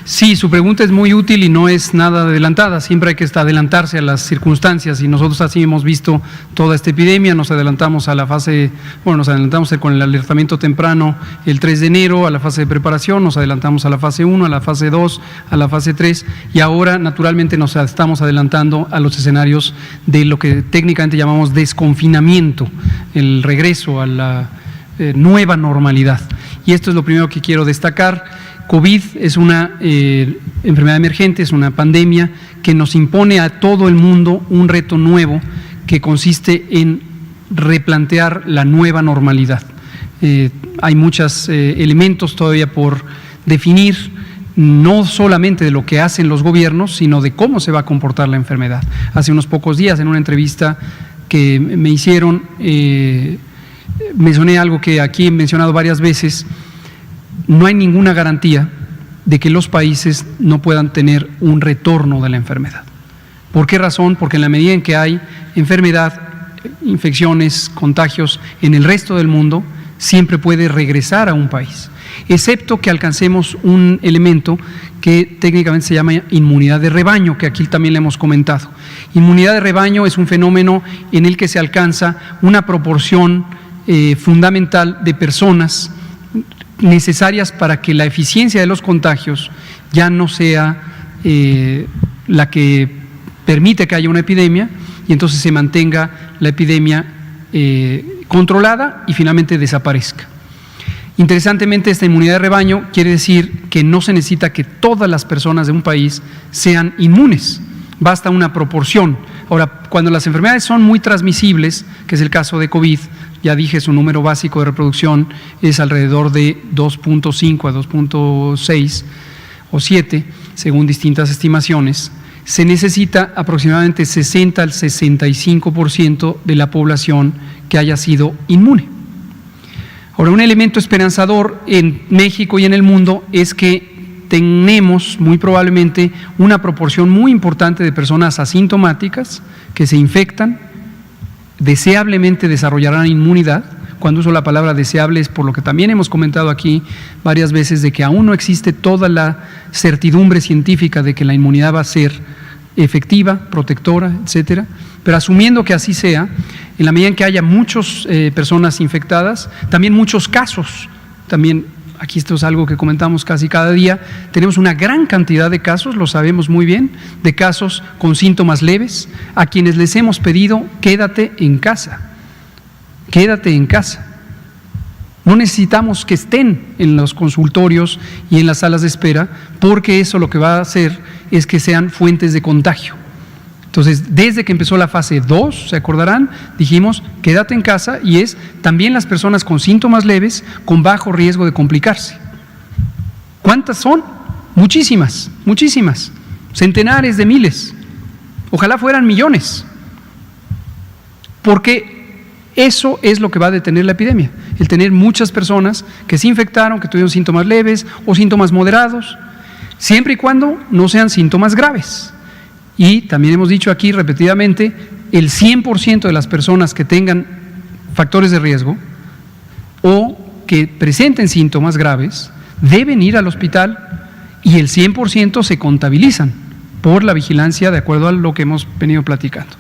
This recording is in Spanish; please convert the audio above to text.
Sí, su pregunta es muy útil y no es nada adelantada. Siempre hay que adelantarse a las circunstancias y nosotros así hemos visto toda esta epidemia. Nos adelantamos a la fase, nos adelantamos con el alertamiento temprano el 3 de enero, a la fase de preparación, nos adelantamos a la fase 1, a la fase 2, a la fase 3 y ahora naturalmente nos estamos adelantando a los escenarios de lo que técnicamente llamamos desconfinamiento, el regreso a la nueva normalidad. Y esto es lo primero que quiero destacar. COVID es una enfermedad emergente, es una pandemia que nos impone a todo el mundo un reto nuevo que consiste en replantear la nueva normalidad. Hay muchos elementos todavía por definir, no solamente de lo que hacen los gobiernos, sino de cómo se va a comportar la enfermedad. Hace unos pocos días, en una entrevista que me hicieron, mencioné algo que aquí he mencionado varias veces. No hay ninguna garantía de que los países no puedan tener un retorno de la enfermedad. ¿Por qué razón? Porque en la medida en que hay enfermedad, infecciones, contagios en el resto del mundo, siempre puede regresar a un país, excepto que alcancemos un elemento que técnicamente se llama inmunidad de rebaño, que aquí también le hemos comentado. Inmunidad de rebaño es un fenómeno en el que se alcanza una proporción fundamental de personas necesarias para que la eficiencia de los contagios ya no sea la que permite que haya una epidemia y entonces se mantenga la epidemia controlada y finalmente desaparezca. Interesantemente, esta inmunidad de rebaño quiere decir que no se necesita que todas las personas de un país sean inmunes, basta una proporción. Ahora, cuando las enfermedades son muy transmisibles, que es el caso de COVID, ya dije, su número básico de reproducción es alrededor de 2.5 a 2.6 o 7, según distintas estimaciones. Se necesita aproximadamente 60 al 65% de la población que haya sido inmune. Ahora, un elemento esperanzador en México y en el mundo es que tenemos muy probablemente una proporción muy importante de personas asintomáticas que se infectan, deseablemente desarrollarán inmunidad. Cuando uso la palabra deseable es por lo que también hemos comentado aquí varias veces de que aún no existe toda la certidumbre científica de que la inmunidad va a ser efectiva, protectora, etcétera. Pero asumiendo que así sea, en la medida en que haya muchas personas infectadas, también muchos casos, también aquí esto es algo que comentamos casi cada día, tenemos una gran cantidad de casos, lo sabemos muy bien, de casos con síntomas leves, a quienes les hemos pedido quédate en casa, quédate en casa. No necesitamos que estén en los consultorios y en las salas de espera, porque eso lo que va a hacer es que sean fuentes de contagio. Entonces, desde que empezó la fase 2, se acordarán, dijimos, quédate en casa y es también las personas con síntomas leves con bajo riesgo de complicarse. ¿Cuántas son? Muchísimas, muchísimas, centenares de miles, ojalá fueran millones, porque eso es lo que va a detener la epidemia, el tener muchas personas que se infectaron, que tuvieron síntomas leves o síntomas moderados, siempre y cuando no sean síntomas graves. Y también hemos dicho aquí repetidamente, el 100% de las personas que tengan factores de riesgo o que presenten síntomas graves deben ir al hospital y el 100% se contabilizan por la vigilancia de acuerdo a lo que hemos venido platicando.